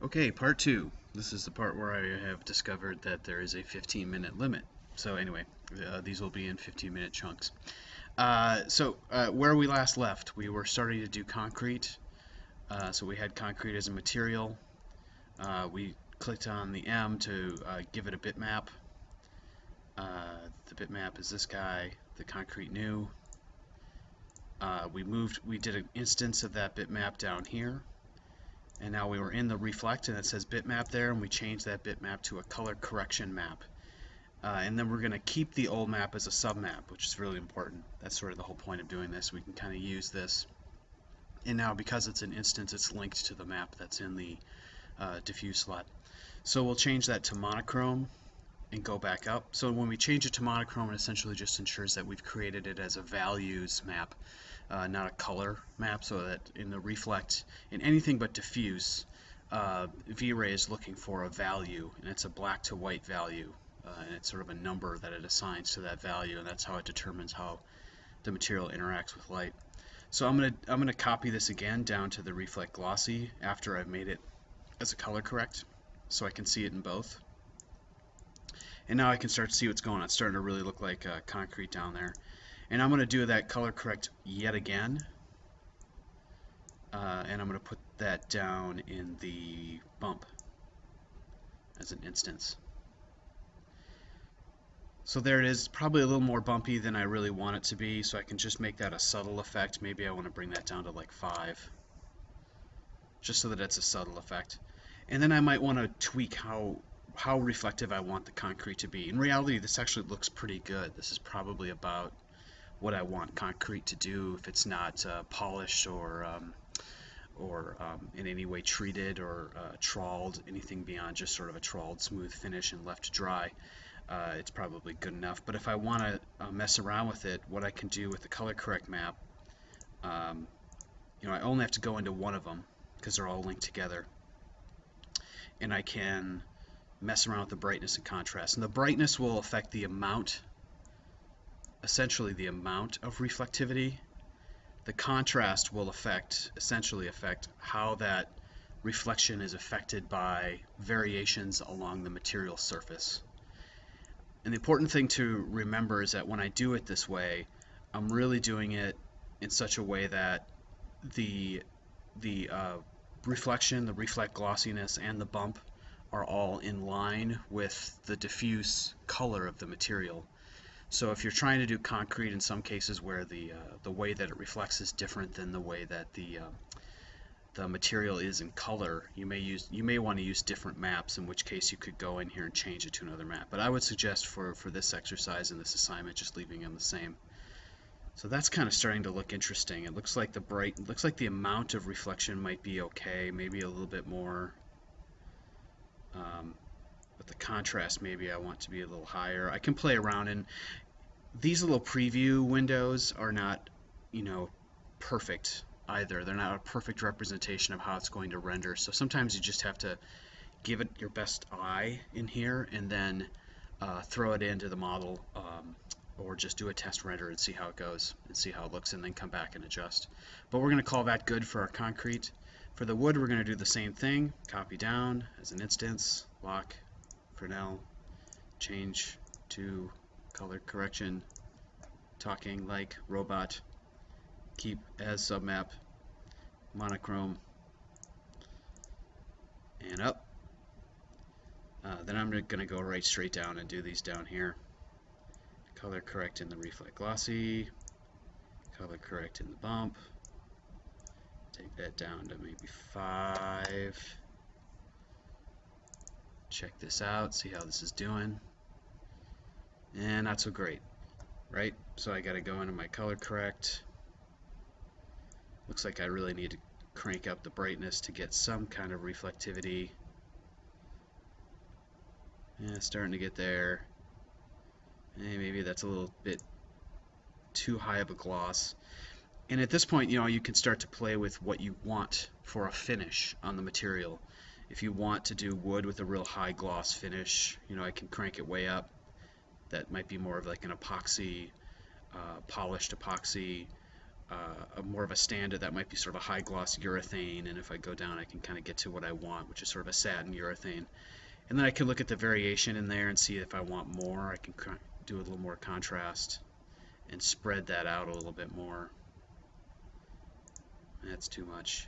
Okay, part two. This is the part where I have discovered that there is a 15-minute limit. So anyway, these will be in 15-minute chunks. Where we last left, we were starting to do concrete. So we had concrete as a material. We clicked on the M to give it a bitmap. The bitmap is this guy, the concrete new. We did an instance of that bitmap down here. And now we were in the reflect and it says bitmap there, and we changed that bitmap to a color correction map. And then we're going to keep the old map as a submap, which is really important. That's sort of the whole point of doing this. We can kind of use this. And now because it's an instance, it's linked to the map that's in the diffuse slot. So we'll change that to monochrome and go back up. So when we change it to monochrome, it essentially just ensures that we've created it as a values map. Not a color map, so that in the reflect, in anything but diffuse, V-Ray is looking for a value, and it's a black to white value, and it's sort of a number that it assigns to that value, and that's how it determines how the material interacts with light. So I'm gonna copy this again down to the reflect glossy after I've made it as a color correct, so I can see it in both. And now I can start to see what's going on. It's starting to really look like concrete down there. And I'm going to do that color correct yet again. And I'm going to put that down in the bump as an instance. So there it is, probably a little more bumpy than I really want it to be, so I can just make that a subtle effect. Maybe I want to bring that down to like 5, just so that it's a subtle effect. And then I might want to tweak how reflective I want the concrete to be. In reality, this actually looks pretty good. This is probably about what I want concrete to do if it's not polished or in any way treated or trawled, anything beyond just sort of a trawled smooth finish and left dry. It's probably good enough. But if I want to mess around with it, what I can do with the color correct map, I only have to go into one of them because they're all linked together, and I can mess around with the brightness and contrast. And the brightness will affect the amount, essentially the amount of reflectivity. The contrast will essentially affect how that reflection is affected by variations along the material surface. And the important thing to remember is that when I do it this way, I'm really doing it in such a way that the reflection, the reflect glossiness, and the bump are all in line with the diffuse color of the material. So if you're trying to do concrete in some cases where the way that it reflects is different than the way that the material is in color, you may want to use different maps, in which case you could go in here and change it to another map. But I would suggest for this exercise and this assignment just leaving them the same. So that's kind of starting to look interesting. It looks like the amount of reflection might be okay, maybe a little bit more. But the contrast maybe I want to be a little higher. I can play around, and these little preview windows are not, perfect either. They're not a perfect representation of how it's going to render. So sometimes you just have to give it your best eye in here and then throw it into the model, or just do a test render and see how it goes and see how it looks, and then come back and adjust. But we're going to call that good for our concrete. For the wood, we're going to do the same thing. Copy down as an instance, lock, Fresnel, change to color correction, talking like robot, keep as submap, monochrome, and up. Then I'm going to go right straight down and do these down here. Color correct in the reflect glossy, color correct in the bump. Take that down to maybe 5. Check this out, see how this is doing. And not so great, right? So I got to go into my color correct. Looks like I really need to crank up the brightness to get some kind of reflectivity. Yeah, starting to get there. Maybe that's a little bit too high of a gloss. And at this point, you can start to play with what you want for a finish on the material. If you want to do wood with a real high gloss finish, I can crank it way up. That might be more of like an epoxy, polished epoxy, more of a standard that might be sort of a high gloss urethane, and if I go down I can kind of get to what I want, which is sort of a satin urethane. And then I can look at the variation in there and see if I want more. I can do a little more contrast and spread that out a little bit more. That's too much.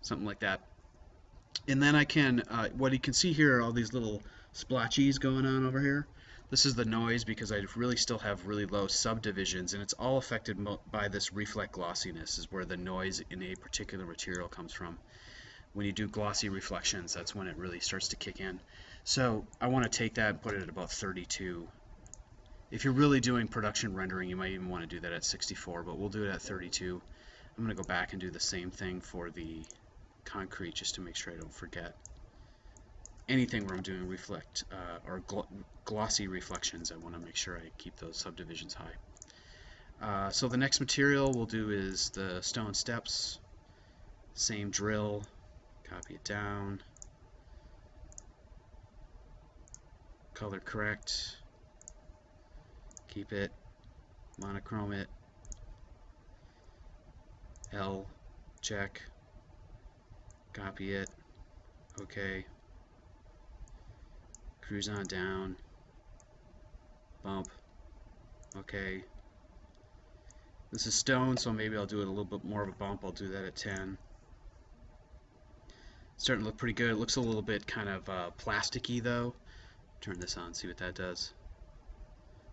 Something like that. And then I can, what you can see here are all these little splotchies going on over here. This is the noise because I really still have really low subdivisions, and it's all affected by this reflect glossiness, is where the noise in a particular material comes from. When you do glossy reflections, that's when it really starts to kick in. So I want to take that and put it at about 32. If you're really doing production rendering, you might even want to do that at 64, but we'll do it at 32. I'm going to go back and do the same thing for the concrete just to make sure I don't forget. Anything where I'm doing reflect or glossy reflections, I want to make sure I keep those subdivisions high. So the next material we'll do is the stone steps. Same drill, copy it down, color correct, keep it, monochrome it, L, check, copy it, OK, cruise on down, bump, OK. This is stone, so maybe I'll do it a little bit more of a bump. I'll do that at 10. Starting to look pretty good. It looks a little bit kind of plasticky though. Turn this on, see what that does.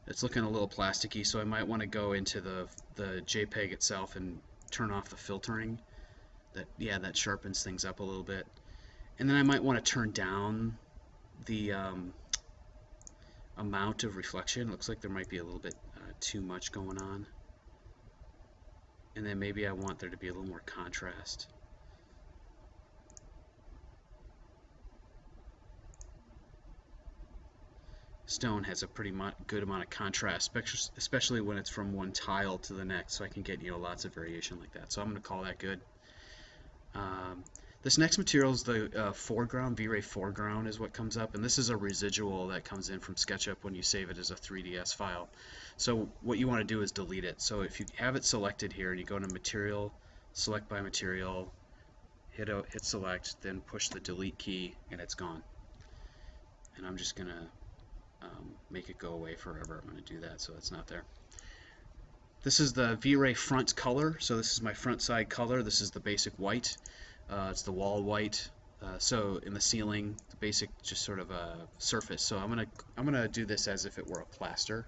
It's looking a little plasticky, so I might want to go into the JPEG itself and turn off the filtering. That sharpens things up a little bit. And then I might want to turn down the amount of reflection. Looks like there might be a little bit too much going on. And then maybe I want there to be a little more contrast. Stone has a pretty good amount of contrast, especially when it's from one tile to the next, so I can get lots of variation like that. So I'm going to call that good. This next material is the foreground. V-Ray foreground is what comes up, and this is a residual that comes in from SketchUp when you save it as a 3ds file. So what you want to do is delete it. So if you have it selected here and you go to Material, Select by Material, hit Select, then push the Delete key, and it's gone. And I'm just going to make it go away forever. I'm going to do that so it's not there. This is the V-Ray front color. So this is my front side color. This is the basic white. It's the wall white. So in the ceiling, the basic just sort of a surface. So I'm gonna do this as if it were a plaster,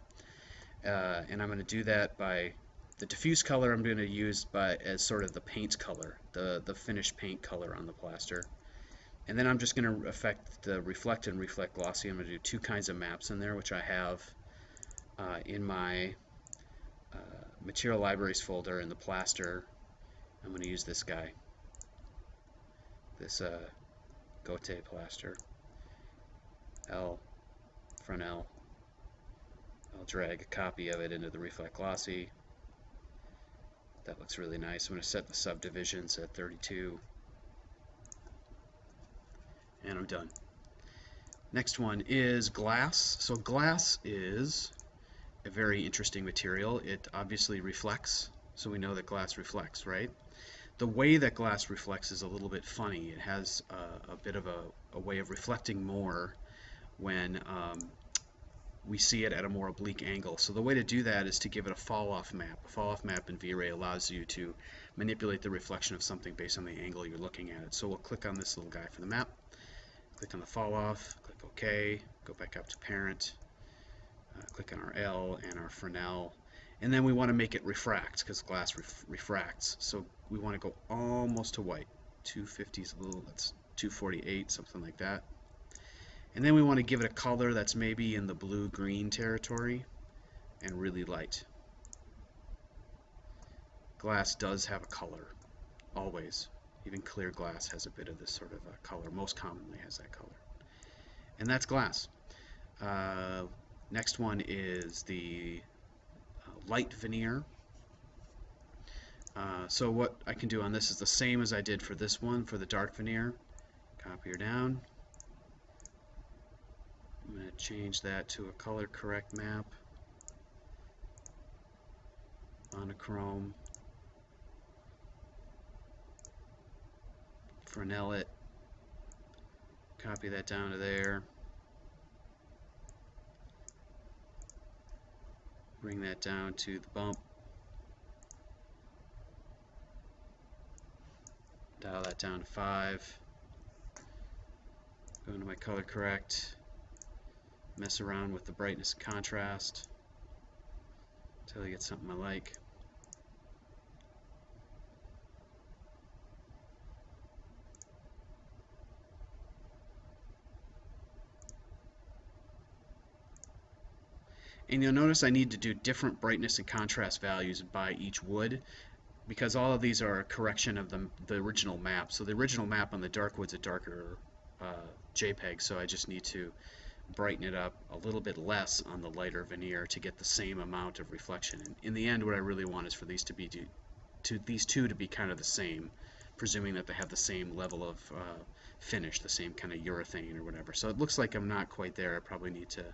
and I'm gonna do that by the diffuse color. I'm gonna use as sort of the paint color, the finished paint color on the plaster. And then I'm just going to affect the reflect and reflect glossy. I'm going to do 2 kinds of maps in there, which I have in my material libraries folder in the plaster. I'm going to use this guy, this Gote plaster. L, front L. I'll drag a copy of it into the reflect glossy. That looks really nice. I'm going to set the subdivisions at 32. And I'm done. Next one is glass. So glass is a very interesting material. It obviously reflects, so we know that glass reflects, right? The way that glass reflects is a little bit funny. It has a bit of a way of reflecting more when we see it at a more oblique angle. So the way to do that is to give it a fall-off map. A fall-off map in V-Ray allows you to manipulate the reflection of something based on the angle you're looking at it. So we'll click on this little guy for the map. Click on the fall off, click OK, go back up to parent, click on our L and our Fresnel, and then we want to make it refract because glass refracts. So we want to go almost to white. 250 is a little, that's 248, something like that. And then we want to give it a color that's maybe in the blue-green territory and really light. Glass does have a color, always. Even clear glass has a bit of this sort of a color, most commonly has that color. And that's glass. Next one is the light veneer. So what I can do on this is the same as I did for this one, for the dark veneer. Copy her down. I'm going to change that to a color correct map. Monochrome. Fresnel it. Copy that down to there. Bring that down to the bump. Dial that down to 5. Go into my color correct. Mess around with the brightness and contrast until I get something I like. And you'll notice I need to do different brightness and contrast values by each wood, because all of these are a correction of the original map. So the original map on the dark wood's a darker JPEG, so I just need to brighten it up a little bit less on the lighter veneer to get the same amount of reflection. And in the end, what I really want is for these to be these two to be kind of the same, presuming that they have the same level of finish, the same kind of urethane or whatever. So it looks like I'm not quite there. I probably need to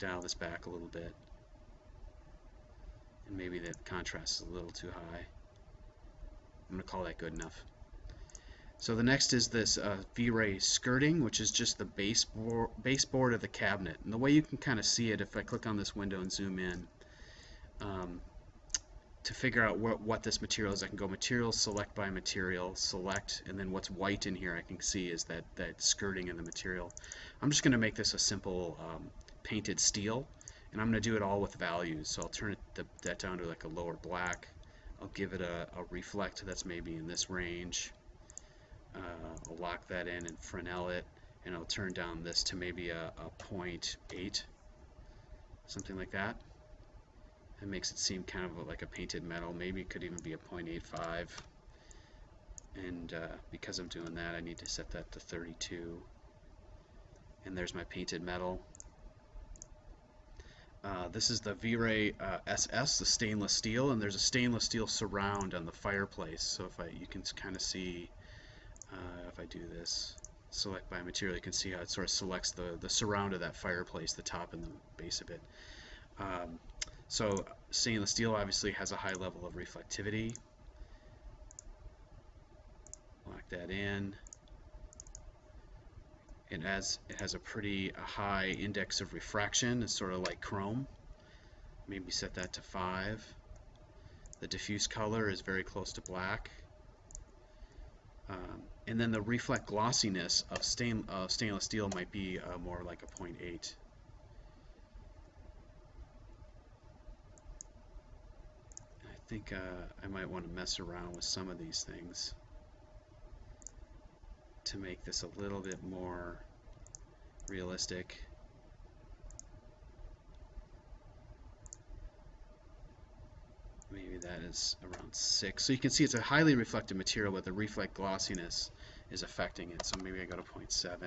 dial this back a little bit, and maybe the contrast is a little too high. I'm going to call that good enough. So the next is this V-Ray skirting, which is just the baseboard of the cabinet. And the way you can kind of see it, if I click on this window and zoom in, to figure out what this material is, I can go material, select by material, select, and then what's white in here I can see is that skirting in the material. I'm just going to make this a simple painted steel, and I'm going to do it all with values. So I'll turn that down to like a lower black. I'll give it a reflect that's maybe in this range. I'll lock that in and Fresnel it, and I'll turn down this to maybe a 0.8, something like that. It makes it seem kind of like a painted metal. Maybe it could even be a 0.85. And because I'm doing that, I need to set that to 32. And there's my painted metal. This is the V-Ray SS, the stainless steel, and there's a stainless steel surround on the fireplace. So you can kind of see, if I do this, select by material, you can see how it sort of selects the surround of that fireplace, the top and the base of it. So stainless steel obviously has a high level of reflectivity. Lock that in. It has a pretty high index of refraction. It's sort of like chrome. Maybe set that to 5. The diffuse color is very close to black. And then the reflect glossiness of stainless steel might be more like a 0.8. I think I might want to mess around with some of these things to make this a little bit more realistic. Maybe that is around 6. So you can see it's a highly reflective material, but the reflect glossiness is affecting it. So maybe I go to 0.7.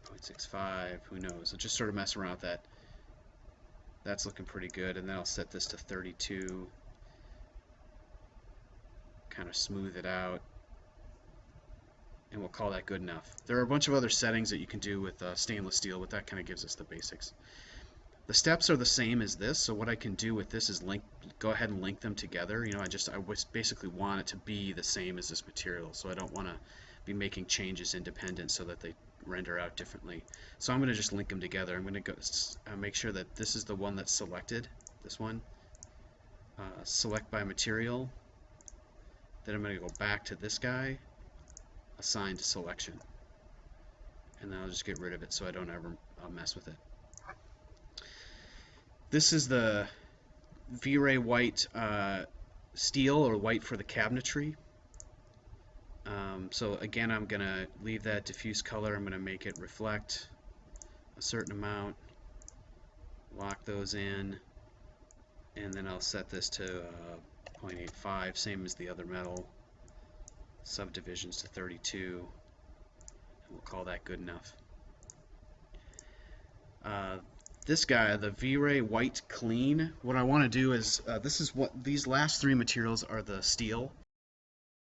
0.65, who knows? I'll just sort of mess around with that. That's looking pretty good, and then I'll set this to 32. Kind of smooth it out, and we'll call that good enough. There are a bunch of other settings that you can do with stainless steel, but that kind of gives us the basics. The steps are the same as this, so what I can do with this is go ahead and link them together. You know, I basically want it to be the same as this material, so I don't want to be making changes independent so that they render out differently. So I'm going to just link them together. I'm going to go make sure that this is the one that's selected, this one. Select by material. Then I'm going to go back to this guy, assign to selection. And then I'll just get rid of it so I don't ever mess with it. This is the V-Ray white steel, or white for the cabinetry. So again, I'm going to leave that diffuse color. I'm going to make it reflect a certain amount, lock those in, and then I'll set this to 0.85, same as the other metal. Subdivisions to 32, and we'll call that good enough. this guy, the V-Ray White Clean, what I want to do is, this is what these last three materials are: the steel,